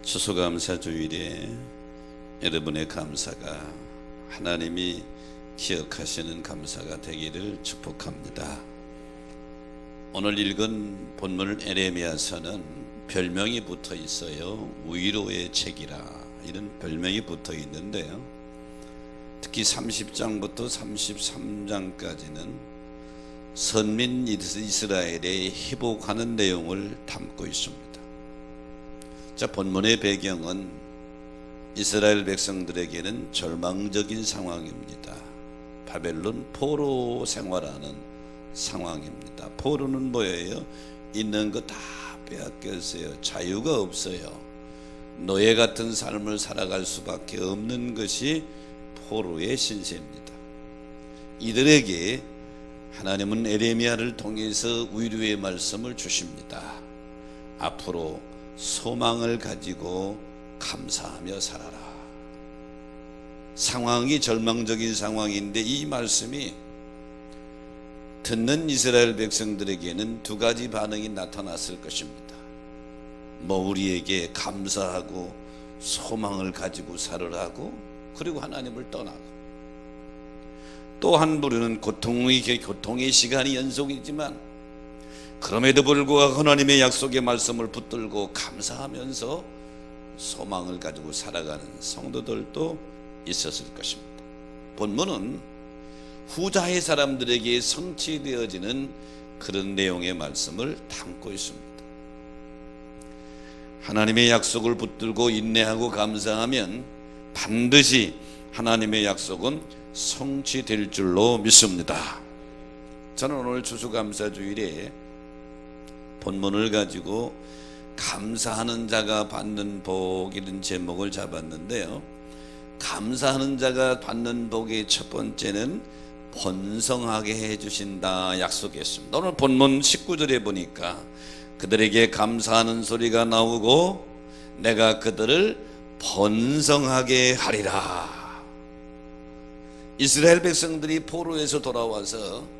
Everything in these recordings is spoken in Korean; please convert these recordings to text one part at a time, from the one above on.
추수감사 주일에 여러분의 감사가 하나님이 기억하시는 감사가 되기를 축복합니다. 오늘 읽은 본문 에레미야서는 별명이 붙어 있어요. 위로의 책이라 이런 별명이 붙어 있는데요, 특히 30장부터 33장까지는 선민 이스라엘의 회복하는 내용을 담고 있습니다. 자, 본문의 배경은 이스라엘 백성들에게는 절망적인 상황입니다. 바벨론 포로 생활하는 상황입니다. 포로는 뭐예요? 있는 거 다 빼앗겼어요. 자유가 없어요. 노예 같은 삶을 살아갈 수밖에 없는 것이 포로의 신세입니다. 이들에게 하나님은 에레미야를 통해서 위로의 말씀을 주십니다. 앞으로 소망을 가지고 감사하며 살아라. 상황이 절망적인 상황인데 이 말씀이 듣는 이스라엘 백성들에게는 두 가지 반응이 나타났을 것입니다. 우리에게 감사하고 소망을 가지고 살으라고, 그리고 하나님을 떠나고, 또 한 부류는 고통의 시간이 연속이지만 그럼에도 불구하고 하나님의 약속의 말씀을 붙들고 감사하면서 소망을 가지고 살아가는 성도들도 있었을 것입니다. 본문은 후자의 사람들에게 성취되어지는 그런 내용의 말씀을 담고 있습니다. 하나님의 약속을 붙들고 인내하고 감사하면 반드시 하나님의 약속은 성취될 줄로 믿습니다. 저는 오늘 추수감사주일에 본문을 가지고 감사하는 자가 받는 복이라는 제목을 잡았는데요, 감사하는 자가 받는 복의 첫 번째는 번성하게 해주신다 약속했습니다. 오늘 본문 19절에 보니까 그들에게 감사하는 소리가 나오고 내가 그들을 번성하게 하리라. 이스라엘 백성들이 포로에서 돌아와서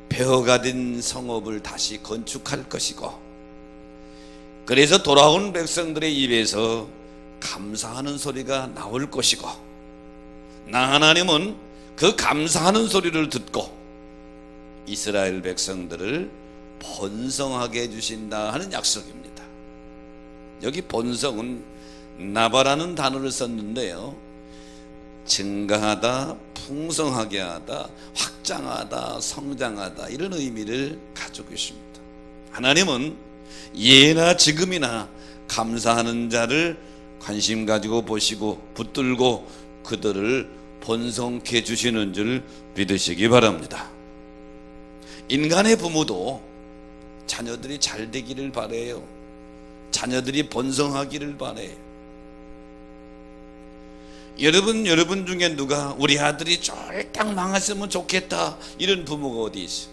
폐허가된 성읍을 다시 건축할 것이고, 그래서 돌아온 백성들의 입에서 감사하는 소리가 나올 것이고, 나 하나님은 그 감사하는 소리를 듣고 이스라엘 백성들을 번성하게 해주신다 하는 약속입니다. 여기 번성은 나바라는 단어를 썼는데요, 증가하다, 풍성하게 하다, 확장하다, 성장하다, 이런 의미를 가지고 있습니다. 하나님은 예나 지금이나 감사하는 자를 관심 가지고 보시고 붙들고 그들을 번성케 주시는 줄 믿으시기 바랍니다. 인간의 부모도 자녀들이 잘 되기를 바라요. 자녀들이 번성하기를 바라요. 여러분 중에 누가 우리 아들이 쫄딱 망했으면 좋겠다 이런 부모가 어디 있어요?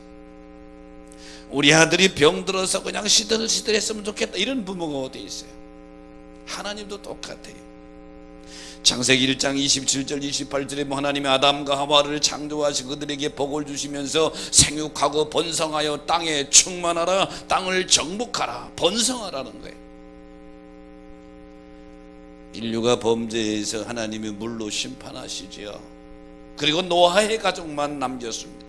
우리 아들이 병들어서 그냥 시들시들했으면 좋겠다 이런 부모가 어디 있어요? 하나님도 똑같아요. 창세기 1장 27절 28절에 하나님이 아담과 하와를 창조하시고 그들에게 복을 주시면서 생육하고 번성하여 땅에 충만하라, 땅을 정복하라, 번성하라는 거예요. 인류가 범죄해서 하나님이 물로 심판하시지요. 그리고 노아의 가족만 남겼습니다.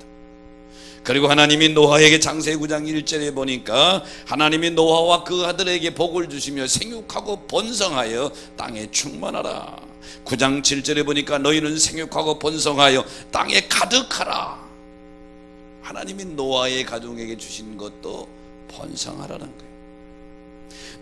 그리고 하나님이 노아에게 창세기 9장 1절에 보니까 하나님이 노아와 그 아들에게 복을 주시며 생육하고 번성하여 땅에 충만하라. 9장 7절에 보니까 너희는 생육하고 번성하여 땅에 가득하라. 하나님이 노아의 가족에게 주신 것도 번성하라는 거예요.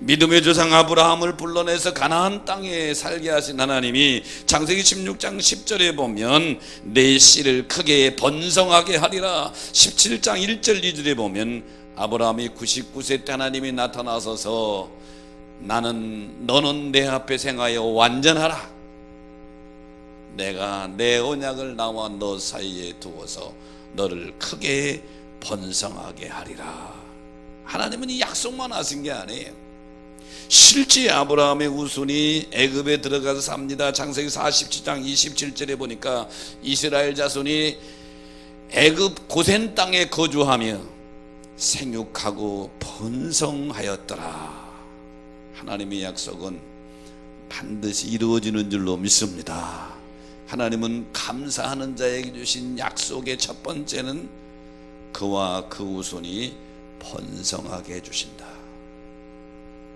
믿음의 조상 아브라함을 불러내서 가나안 땅에 살게 하신 하나님이 창세기 16장 10절에 보면 내 씨를 크게 번성하게 하리라. 17장 1절 2절에 보면 아브라함이 99세 때 하나님이 나타나서서 너는 내 앞에 행하여 완전하라. 내가 내 언약을 나와 너 사이에 두어서 너를 크게 번성하게 하리라. 하나님은 이 약속만 하신 게 아니에요. 실제 아브라함의 후손이 애굽에 들어가서 삽니다. 창세기 47장 27절에 보니까 이스라엘 자손이 애굽 고센 땅에 거주하며 생육하고 번성하였더라. 하나님의 약속은 반드시 이루어지는 줄로 믿습니다. 하나님은 감사하는 자에게 주신 약속의 첫 번째는 그와 그 후손이 번성하게 해주신다.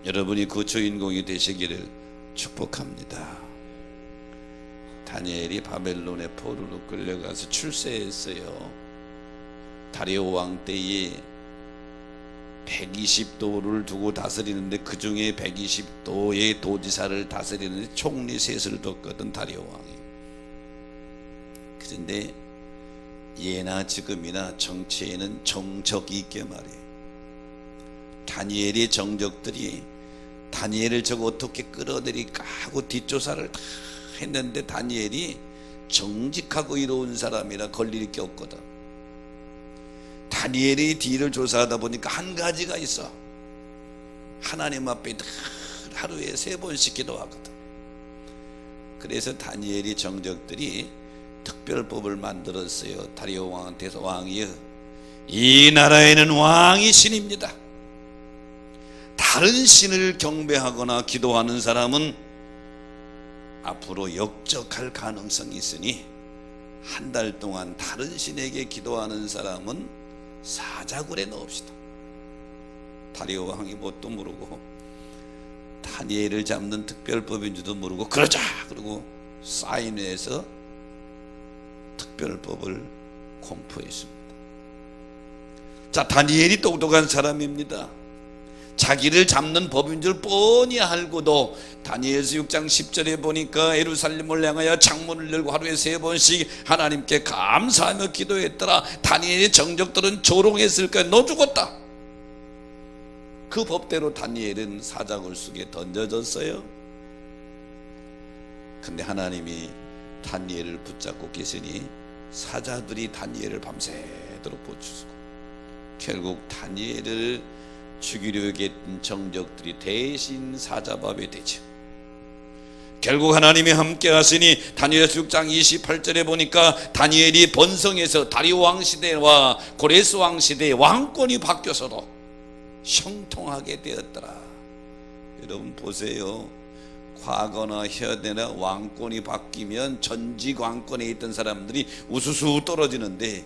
여러분이 그 주인공이 되시기를 축복합니다. 다니엘이 바벨론의 포로로 끌려가서 출세했어요. 다리오 왕 때에 120도를 두고 다스리는데 그 중에 120도의 도지사를 다스리는데 총리 셋을 뒀거든, 다리오 왕이. 그런데 예나 지금이나 정치에는 정적이 있게 말이에요. 다니엘의 정적들이 다니엘을 저거 어떻게 끌어들일까 하고 뒷조사를 다 했는데 다니엘이 정직하고 이로운 사람이라 걸릴 게 없거든. 다니엘의 뒤를 조사하다 보니까 한 가지가 있어. 하나님 앞에 늘 하루에 3번씩 기도하거든. 그래서 다니엘의 정적들이 특별법을 만들었어요. 다리오 왕한테서, 왕이여, 이 나라에는 왕이 신입니다. 다른 신을 경배하거나 기도하는 사람은 앞으로 역적할 가능성이 있으니 한 달 동안 다른 신에게 기도하는 사람은 사자굴에 넣읍시다. 다리오 왕이 뭣도 모르고 다니엘을 잡는 특별법인 줄도 모르고 그러자 그러고 사인회에서 특별법을 공포했습니다. 자, 다니엘이 똑똑한 사람입니다. 자기를 잡는 법인 줄 뻔히 알고도 다니엘서 6장 10절에 보니까 예루살렘을 향하여 창문을 열고 하루에 3번씩 하나님께 감사하며 기도했더라. 다니엘의 정적들은 조롱했을 거야. 너 죽었다. 그 법대로 다니엘은 사자굴 속에 던져졌어요. 근데 하나님이 다니엘을 붙잡고 계시니 사자들이 다니엘을 밤새도록 보추고 결국 다니엘을 죽이려 했던 정적들이 대신 사자밥이 되죠. 결국 하나님이 함께 하시니 다니엘서 6장 28절에 보니까 다니엘이 번성해서 다리오 왕 시대와 고레스 왕 시대의 왕권이 바뀌어서도 형통하게 되었더라. 여러분 보세요. 과거나 현대나 왕권이 바뀌면 전직 왕권에 있던 사람들이 우수수 떨어지는데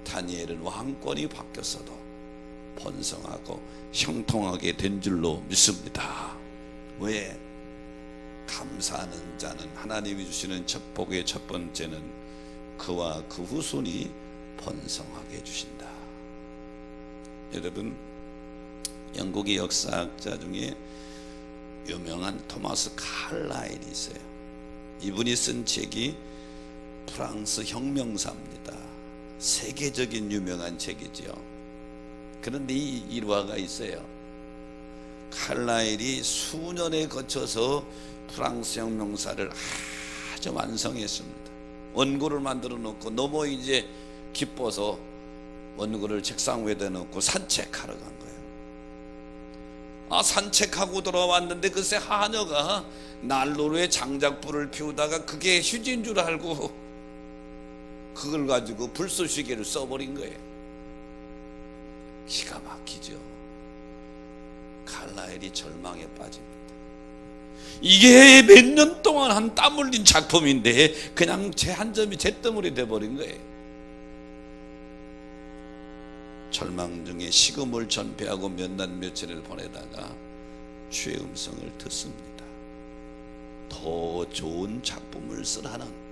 다니엘은 왕권이 바뀌었어도 번성하고 형통하게 된 줄로 믿습니다. 왜? 감사하는 자는 하나님이 주시는 첫 복의 첫 번째는 그와 그 후손이 번성하게 해주신다. 여러분, 영국의 역사학자 중에 유명한 토마스 칼라일이 있어요. 이분이 쓴 책이 프랑스 혁명사입니다. 세계적인 유명한 책이죠. 그런데 이 일화가 있어요. 칼라일이 수년에 거쳐서 프랑스 혁명사를 아주 완성했습니다. 원고를 만들어 놓고 너무 이제 기뻐서 원고를 책상 위에다 놓고 산책하러 간 거예요. 산책하고 돌아왔는데 글쎄 하녀가 난로에 장작불을 피우다가 그게 휴지인 줄 알고 그걸 가지고 불쏘시개를 써버린 거예요. 기가 막히죠. 칼라일이 절망에 빠집니다. 이게 몇 년 동안 한 땀 흘린 작품인데 그냥 제 한 점이 잿더물이 돼버린 거예요. 절망 중에 식음을 전폐하고 몇 날 며칠을 보내다가 주의 음성을 듣습니다. 더 좋은 작품을 쓰라는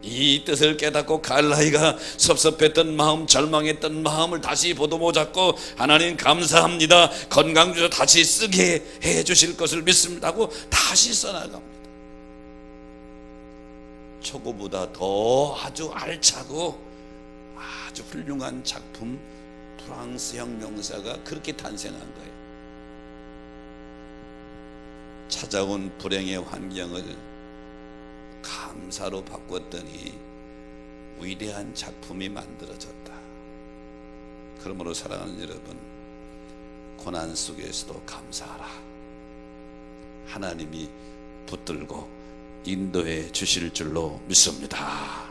이 뜻을 깨닫고 칼라이가 섭섭했던 마음, 절망했던 마음을 다시 보듬어 잡고 하나님 감사합니다. 건강 주셔서 다시 쓰게 해 주실 것을 믿습니다 하고 다시 써나갑니다. 초고보다 더 아주 알차고 아주 훌륭한 작품, 프랑스 혁명사가 그렇게 탄생한 거예요. 찾아온 불행의 환경을 감사로 바꿨더니 위대한 작품이 만들어졌다. 그러므로 사랑하는 여러분, 고난 속에서도 감사하라. 하나님이 붙들고 인도해 주실 줄로 믿습니다.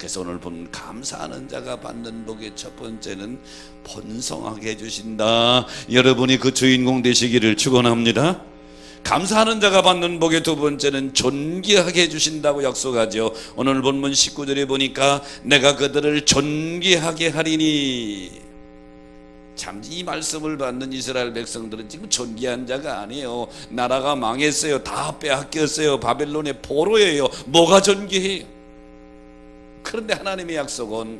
그래서 오늘 본 감사하는 자가 받는 복의 첫 번째는 번성하게 해주신다. 여러분이 그 주인공 되시기를 축원합니다. 감사하는 자가 받는 복의 두 번째는 존귀하게 해주신다고 약속하죠. 오늘 본문 19절에 보니까 내가 그들을 존귀하게 하리니. 참 이 말씀을 받는 이스라엘 백성들은 지금 존귀한 자가 아니에요. 나라가 망했어요. 다 빼앗겼어요. 바벨론의 포로예요. 뭐가 존귀해요? 그런데 하나님의 약속은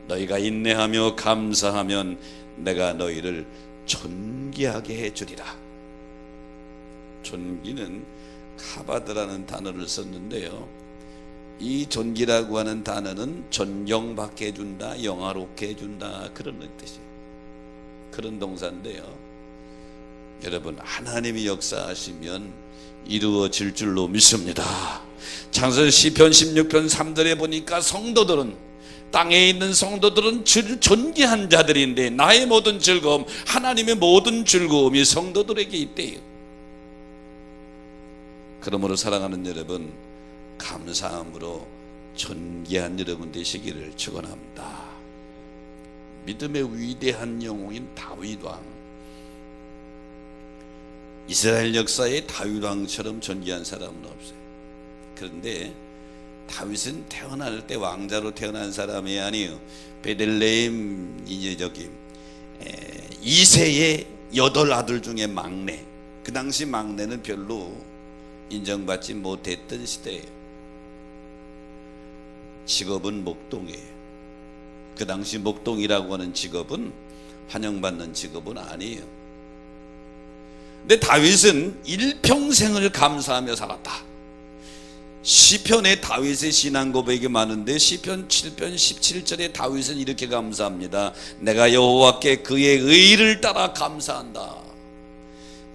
너희가 인내하며 감사하면 내가 너희를 존귀하게 해주리라. 존귀는 카바드라는 단어를 썼는데요, 이 존귀라고 하는 단어는 존경받게 해준다, 영화롭게 해준다, 그런 뜻이에요. 그런 동사인데요, 여러분 하나님이 역사하시면 이루어질 줄로 믿습니다. 창세기 시편 16편 3절에 보니까 성도들은, 땅에 있는 성도들은 존귀한 자들인데 나의 모든 즐거움, 하나님의 모든 즐거움이 성도들에게 있대요. 그러므로 사랑하는 여러분, 감사함으로 존귀한 여러분 되시기를 축원합니다. 믿음의 위대한 영웅인 다윗 왕, 이스라엘 역사에 다윗 왕처럼 존귀한 사람은 없어요. 그런데 다윗은 태어날 때 왕자로 태어난 사람이 아니에요. 베들레헴 이세의 8아들 중에 막내. 그 당시 막내는 별로 인정받지 못했던 시대예요. 직업은 목동이에요. 그 당시 목동이라고 하는 직업은 환영받는 직업은 아니에요. 근데 다윗은 일평생을 감사하며 살았다. 시편에 다윗의 신앙 고백이 많은데 시편 7편 17절에 다윗은 이렇게 감사합니다. 내가 여호와께 그의 의를 따라 감사한다.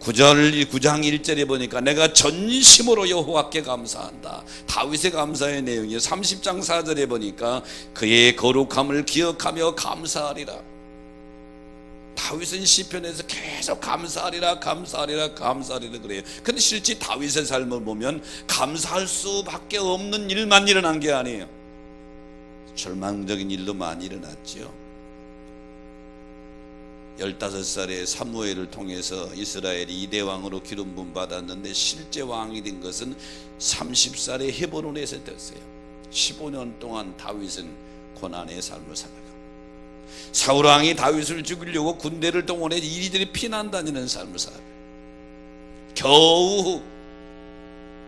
9장 1절에 보니까 내가 전심으로 여호와께 감사한다. 다윗의 감사의 내용이에요. 30장 4절에 보니까 그의 거룩함을 기억하며 감사하리라. 다윗은 시편에서 계속 감사하리라 감사하리라 감사하리라 그래요. 근데 실제 다윗의 삶을 보면 감사할 수밖에 없는 일만 일어난 게 아니에요. 절망적인 일도 많이 일어났죠. 15살에 사무엘을 통해서 이스라엘이 2대 왕으로 기름 부음 받았는데 실제 왕이 된 것은 30살에 헤브론에서 됐어요. 15년 동안 다윗은 고난의 삶을 살아가고, 사울 왕이 다윗을 죽이려고 군대를 동원해 이리저리 피난 다니는 삶을 살아가고, 겨우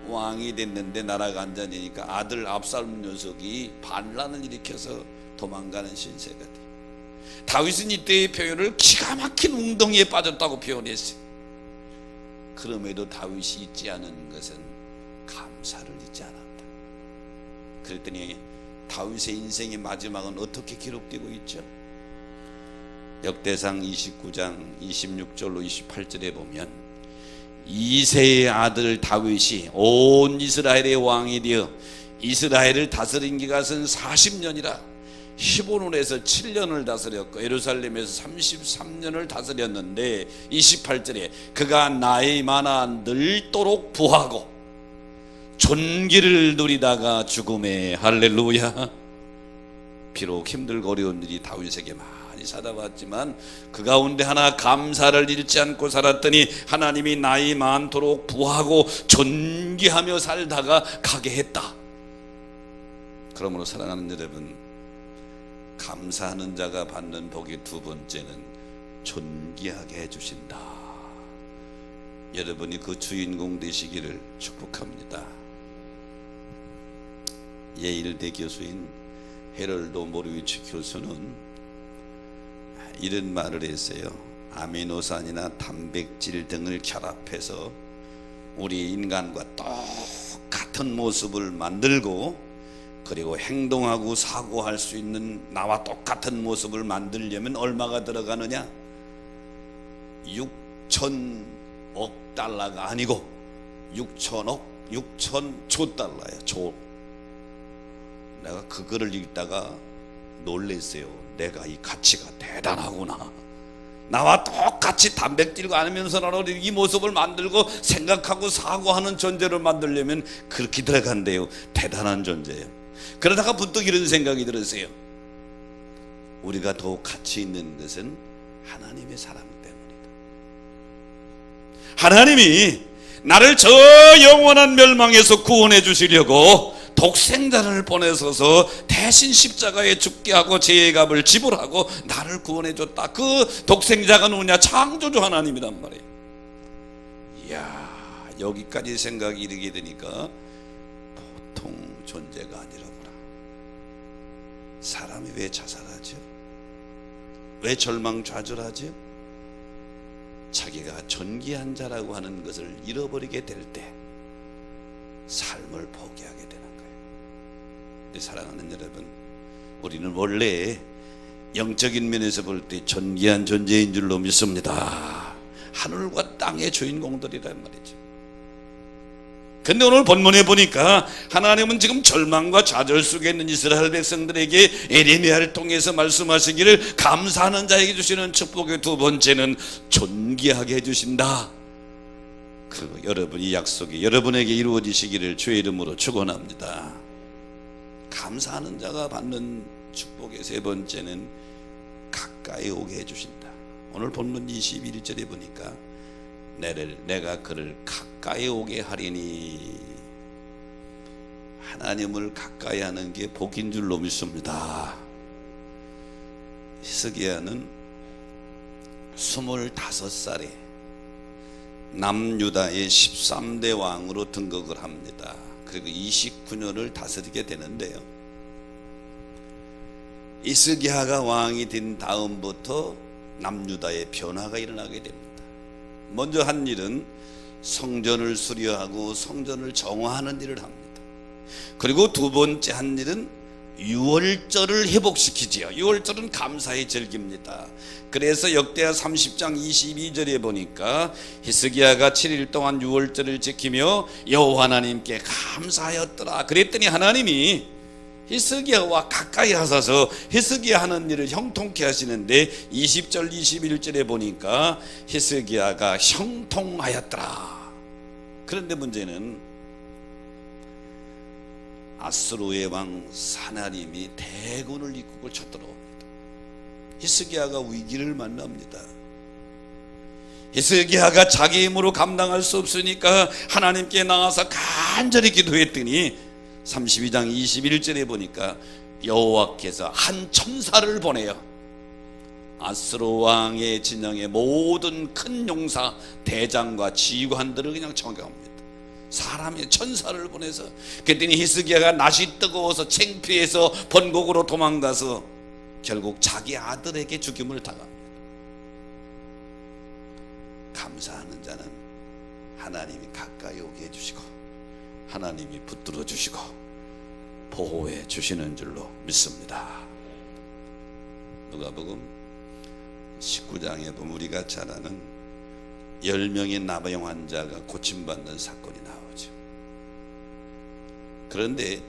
왕이 됐는데 나라가 안전이니까 아들 압살롬 녀석이 반란을 일으켜서 도망가는 신세가 돼요. 다윗은 이때의 표현을 기가 막힌 웅덩이에 빠졌다고 표현했어요. 그럼에도 다윗이 잊지 않은 것은 감사를 잊지 않았다. 그랬더니 다윗의 인생의 마지막은 어떻게 기록되고 있죠? 역대상 29장 26절로 28절에 보면 이새의 아들 다윗이 온 이스라엘의 왕이 되어 이스라엘을 다스린 기간은 40년이라 히브론에서 7년을 다스렸고 예루살렘에서 33년을 다스렸는데 28절에 그가 나이 많아 늙도록 부하고 존귀를 누리다가 죽음에 할렐루야. 비록 힘들고 어려운 일이 다윗에게 많이 찾아왔지만 그 가운데 하나 감사를 잃지 않고 살았더니 하나님이 나이 많도록 부하고 존귀하며 살다가 가게 했다. 그러므로 사랑하는 여러분, 감사하는 자가 받는 복의 두 번째는 존귀하게 해주신다. 여러분이 그 주인공 되시기를 축복합니다. 예일대 교수인 헤럴도 모르위치 교수는 이런 말을 했어요. 아미노산이나 단백질 등을 결합해서 우리 인간과 똑같은 모습을 만들고, 그리고 행동하고 사고할 수 있는 나와 똑같은 모습을 만들려면 얼마가 들어가느냐? 6천억 달러가 아니고 6천조 달러예요. 조. 내가 그거를 읽다가 놀랬어요. 내가 이 가치가 대단하구나. 나와 똑같이 단백질과 아니면서라도 이 모습을 만들고 생각하고 사고하는 존재를 만들려면 그렇게 들어간대요. 대단한 존재예요. 그러다가 문득 이런 생각이 들었어요. 우리가 더욱 가치 있는 것은 하나님의 사랑 때문이다. 하나님이 나를 저 영원한 멸망에서 구원해 주시려고 독생자를 보내셔서 대신 십자가에 죽게 하고 죄의 값을 지불하고 나를 구원해 줬다. 그 독생자가 누구냐? 창조주 하나님이란 말이에요. 이야, 여기까지 생각이 이르게 되니까 보통 존재가 아니라구나. 사람이 왜 자살하죠? 왜 절망좌절하죠? 자기가 존귀한 자라고 하는 것을 잃어버리게 될 때 삶을 포기하게 되는 거예요. 사랑하는 여러분, 우리는 원래 영적인 면에서 볼 때 존귀한 존재인 줄로 믿습니다. 하늘과 땅의 주인공들이란 말이죠. 근데 오늘 본문에 보니까 하나님은 지금 절망과 좌절 속에 있는 이스라엘 백성들에게 에레미야를 통해서 말씀하시기를 감사하는 자에게 주시는 축복의 두 번째는 존귀하게 해주신다. 그리고 여러분이 약속이 여러분에게 이루어지시기를 주의 이름으로 축원합니다. 감사하는 자가 받는 축복의 세 번째는 가까이 오게 해주신다. 오늘 본문 21절에 보니까 내가 그를 가까이 오게 하리니, 하나님을 가까이 하는 게 복인 줄로 믿습니다. 히스기야는 25살에 남유다의 13대 왕으로 등극을 합니다. 그리고 29년을 다스리게 되는데요, 히스기야가 왕이 된 다음부터 남유다의 변화가 일어나게 됩니다. 먼저 한 일은 성전을 수리하고 성전을 정화하는 일을 합니다. 그리고 두 번째 한 일은 유월절을 회복시키지요. 유월절은 감사의 절기입니다. 그래서 역대하 30장 22절에 보니까 히스기야가 7일 동안 유월절을 지키며 여호와 하나님께 감사하였더라. 그랬더니 하나님이 히스기야와 가까이 하셔서 히스기야 하는 일을 형통케 하시는데 20절 21절에 보니까 히스기야가 형통하였더라. 그런데 문제는 아수르의 왕 사나림이 대군을 이끌고 쳐들어옵니다. 히스기야가 위기를 만납니다. 히스기야가 자기 힘으로 감당할 수 없으니까 하나님께 나가서 간절히 기도했더니 32장 21절에 보니까 여호와께서 한 천사를 보내요. 아수르 왕의 진영의 모든 큰 용사 대장과 지휘관들을 그냥 정경합니다. 사람의 천사를 보내서, 그랬더니 히스기야가 낯이 뜨거워서 창피해서 번곡으로 도망가서 결국 자기 아들에게 죽임을 당합니다. 감사하는 자는 하나님이 가까이 오게 해주시고 하나님이 붙들어 주시고 보호해 주시는 줄로 믿습니다. 누가복음 19장에 보면 우리가 잘 아는 10명의 나병 환자가 고침받는 사건이 나오죠. 그런데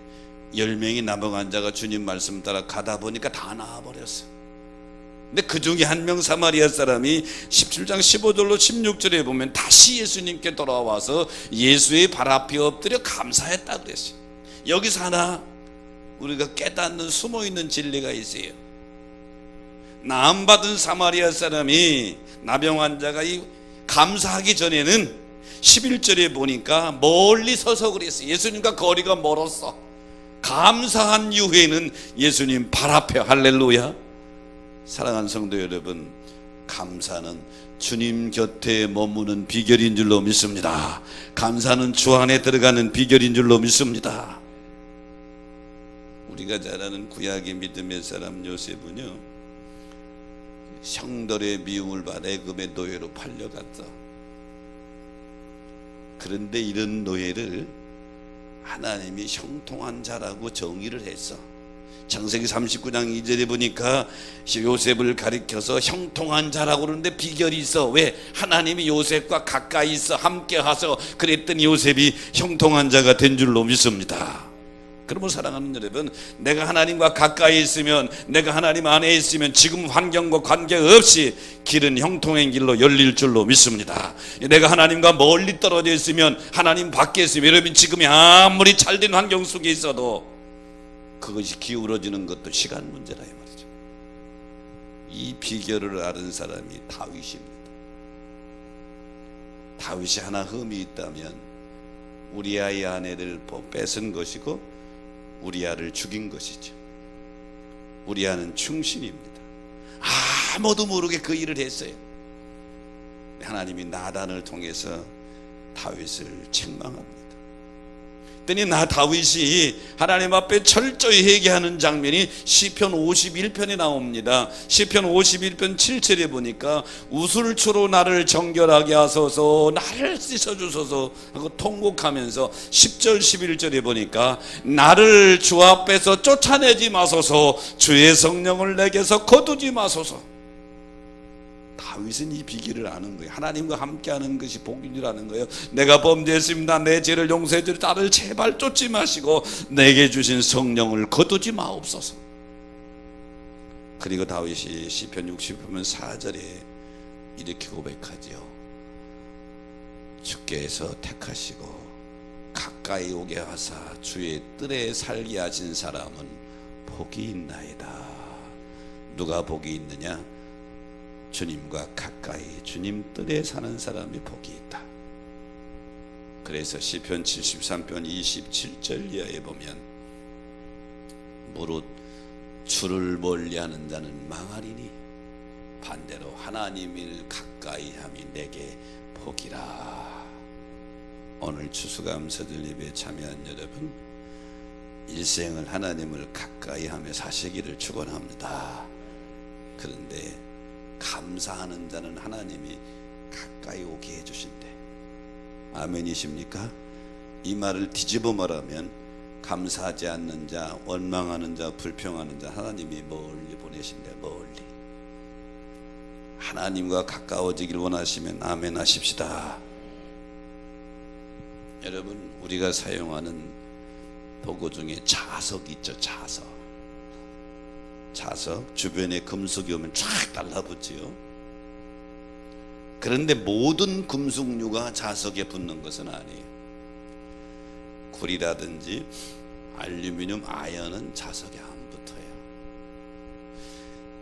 10명의 나병 환자가 주님 말씀 따라 가다 보니까 다 나아버렸어요. 근데 그 중에 한 명 사마리아 사람이 17장 15절로 16절에 보면 다시 예수님께 돌아와서 예수의 발 앞에 엎드려 감사했다고 그랬어요. 여기서 하나 우리가 깨닫는 숨어있는 진리가 있어요. 나음받은 사마리아 사람이 나병 환자가 감사하기 전에는 11절에 보니까 멀리 서서 그랬어요. 예수님과 거리가 멀었어. 감사한 이후에는 예수님 발 앞에, 할렐루야. 사랑하는 성도 여러분, 감사는 주님 곁에 머무는 비결인 줄로 믿습니다. 감사는 주 안에 들어가는 비결인 줄로 믿습니다. 우리가 잘 아는 구약의 믿음의 사람 요셉은요, 형들의 미움을 받아 애굽의 노예로 팔려갔어. 그런데 이런 노예를 하나님이 형통한 자라고 정의를 했어. 창세기 39장 2절에 보니까 요셉을 가리켜서 형통한 자라고 그러는데 비결이 있어. 왜? 하나님이 요셉과 가까이 있어 함께 하셔. 그랬더니 요셉이 형통한 자가 된 줄로 믿습니다. 그러면 사랑하는 여러분, 내가 하나님과 가까이 있으면, 내가 하나님 안에 있으면 지금 환경과 관계없이 길은 형통의 길로 열릴 줄로 믿습니다. 내가 하나님과 멀리 떨어져 있으면, 하나님 밖에 있으면, 여러분 지금이 아무리 잘된 환경 속에 있어도 그것이 기울어지는 것도 시간 문제라 이 말이죠. 이 비결을 아는 사람이 다윗입니다. 다윗이 하나 흠이 있다면 우리아의 아내를 뺏은 것이고 우리아를 죽인 것이죠. 우리아는 충신입니다. 아무도 모르게 그 일을 했어요. 하나님이 나단을 통해서 다윗을 책망합니다. 그랬더니 다윗이 하나님 앞에 철저히 회개하는 장면이 시편 51편에 나옵니다. 시편 51편 7절에 보니까 우슬초로 나를 정결하게 하소서, 나를 씻어주소서 하고 통곡하면서 10절 11절에 보니까 나를 주 앞에서 쫓아내지 마소서, 주의 성령을 내게서 거두지 마소서. 다윗은 이 비결을 아는 거예요. 하나님과 함께하는 것이 복인 줄 아는 거예요. 내가 범죄했습니다. 내 죄를 용서해 주려 나를 제발 쫓지 마시고 내게 주신 성령을 거두지 마옵소서. 그리고 다윗이 시편 60편 4절에 이렇게 고백하죠. 주께서 택하시고 가까이 오게 하사 주의 뜰에 살게 하신 사람은 복이 있나이다. 누가 복이 있느냐? 주님과 가까이 주님 뜰에 사는 사람이 복이 있다. 그래서 시편 73편 27절 이하에 보면 무릇 주를 멀리하는 자는 망하리니 반대로 하나님을 가까이 함이 내게 복이라. 오늘 추수감사절 예배에 참여한 여러분, 일생을 하나님을 가까이 하며 사시기를 축원합니다. 그런데 감사하는 자는 하나님이 가까이 오게 해주신대. 아멘이십니까? 이 말을 뒤집어 말하면 감사하지 않는 자, 원망하는 자, 불평하는 자 하나님이 멀리 보내신대. 멀리. 하나님과 가까워지길 원하시면 아멘 하십시다. 여러분, 우리가 사용하는 도구 중에 자석이 있죠. 자석 주변에 금속이 오면 쫙 달라붙지요. 그런데 모든 금속류가 자석에 붙는 것은 아니에요. 구리라든지 알루미늄, 아연은 자석에 안 붙어요.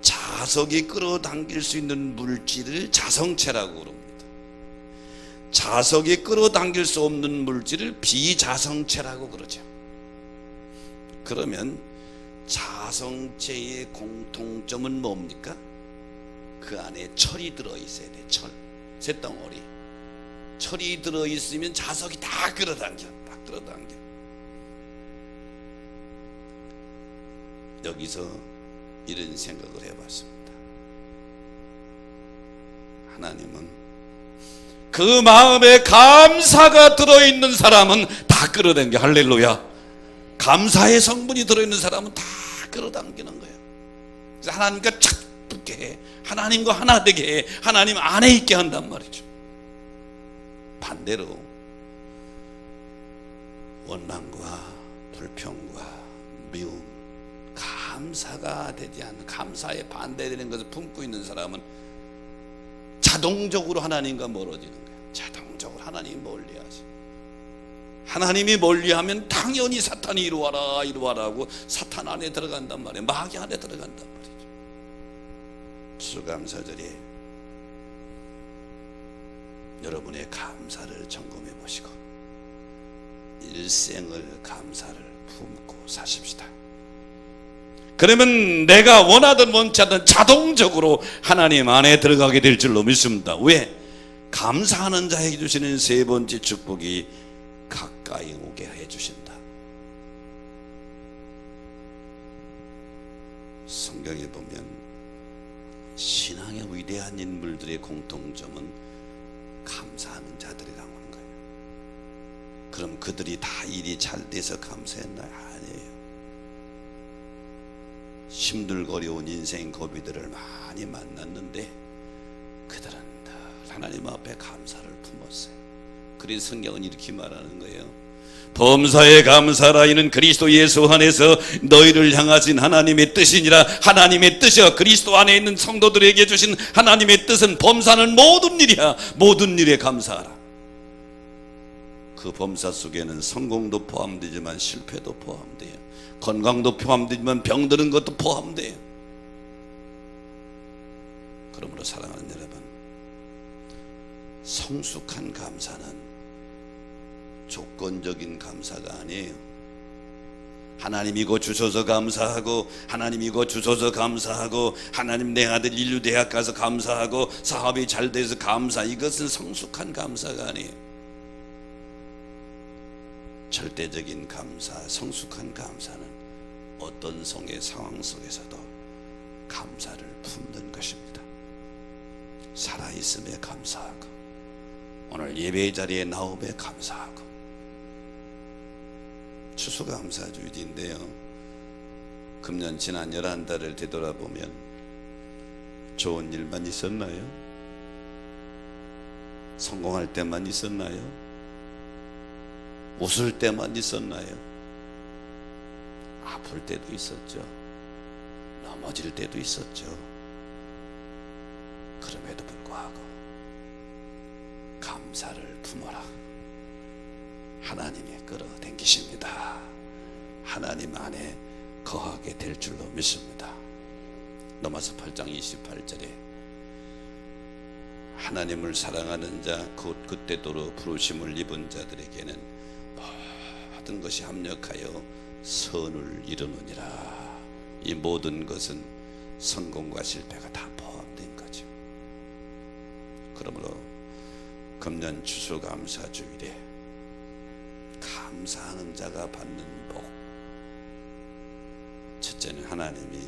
자석이 끌어당길 수 있는 물질을 자성체라고 그럽니다. 자석이 끌어당길 수 없는 물질을 비자성체라고 그러죠. 그러면 자성체의 공통점은 뭡니까? 그 안에 철이 들어있어야 돼. 철, 쇳덩어리. 철이 들어있으면 자석이 다 끌어당겨. 여기서 이런 생각을 해봤습니다. 하나님은 그 마음에 감사가 들어있는 사람은 다 끌어당겨. 할렐루야. 감사의 성분이 들어있는 사람은 다 끌어당기는 거예요. 그래서 하나님과 착 붙게 해. 하나님과 하나 되게 해. 하나님 안에 있게 한단 말이죠. 반대로 원망과 불평과 미움, 감사가 되지 않는, 감사에 반대되는 것을 품고 있는 사람은 자동적으로 하나님과 멀어지는 거예요. 자동적으로 하나님이 멀리하지. 하나님이 멀리하면 당연히 사탄이 이루어라 하고 사탄 안에 들어간단 말이에요. 마귀 안에 들어간단 말이죠. 추수감사절에 여러분의 감사를 점검해 보시고 일생을 감사를 품고 사십시다. 그러면 내가 원하든 원치 않든 자동적으로 하나님 안에 들어가게 될 줄로 믿습니다. 왜? 감사하는 자에게 주시는 세 번째 축복이 가까이 오게 해주신다. 성경에 보면 신앙의 위대한 인물들의 공통점은 감사하는 자들이라고 하는 거예요. 그럼 그들이 다 일이 잘 돼서 감사했나요? 아니에요. 힘들고 어려운 인생 고비들을 많이 만났는데 그들은 다 하나님 앞에 감사를 품었어요. 그래서 성경은 이렇게 말하는 거예요. 범사에 감사라. 이는 그리스도 예수 안에서 너희를 향하신 하나님의 뜻이니라. 하나님의 뜻이여. 그리스도 안에 있는 성도들에게 주신 하나님의 뜻은 범사는 모든 일이야. 모든 일에 감사하라. 그 범사 속에는 성공도 포함되지만 실패도 포함돼요. 건강도 포함되지만 병드는 것도 포함돼요. 그러므로 사랑하는 여러분, 성숙한 감사는 조건적인 감사가 아니에요. 하나님 이거 주셔서 감사하고, 하나님 이거 주셔서 감사하고, 하나님 내 아들 인류대학 가서 감사하고, 사업이 잘 돼서 감사, 이것은 성숙한 감사가 아니에요. 절대적인 감사, 성숙한 감사는 어떤 성의 상황 속에서도 감사를 품는 것입니다. 살아있음에 감사하고, 오늘 예배 자리에 나옴에 감사하고. 추수감사주일인데요, 금년 지난 11달을 되돌아보면 좋은 일만 있었나요? 성공할 때만 있었나요? 웃을 때만 있었나요? 아플 때도 있었죠. 넘어질 때도 있었죠. 그럼에도 불구하고 감사를 품어라. 하나님이 끌어당기십니다. 하나님 안에 거하게 될 줄로 믿습니다. 로마서 8장 28절에 하나님을 사랑하는 자 곧 그때도로 부르심을 입은 자들에게는 모든 것이 합력하여 선을 이루느니라. 이 모든 것은 성공과 실패가 다 포함된 거죠. 그러므로 금년 추수감사주일에 감사하는 자가 받는 복, 첫째는 하나님이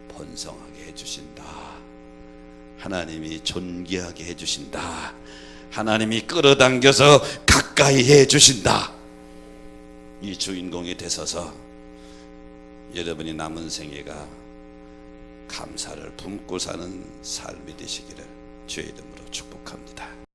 번성하게 해주신다. 하나님이 존귀하게 해주신다. 하나님이 끌어당겨서 가까이 해주신다. 이 주인공이 되셔서 여러분이 남은 생애가 감사를 품고 사는 삶이 되시기를 주의 이름으로 축복합니다.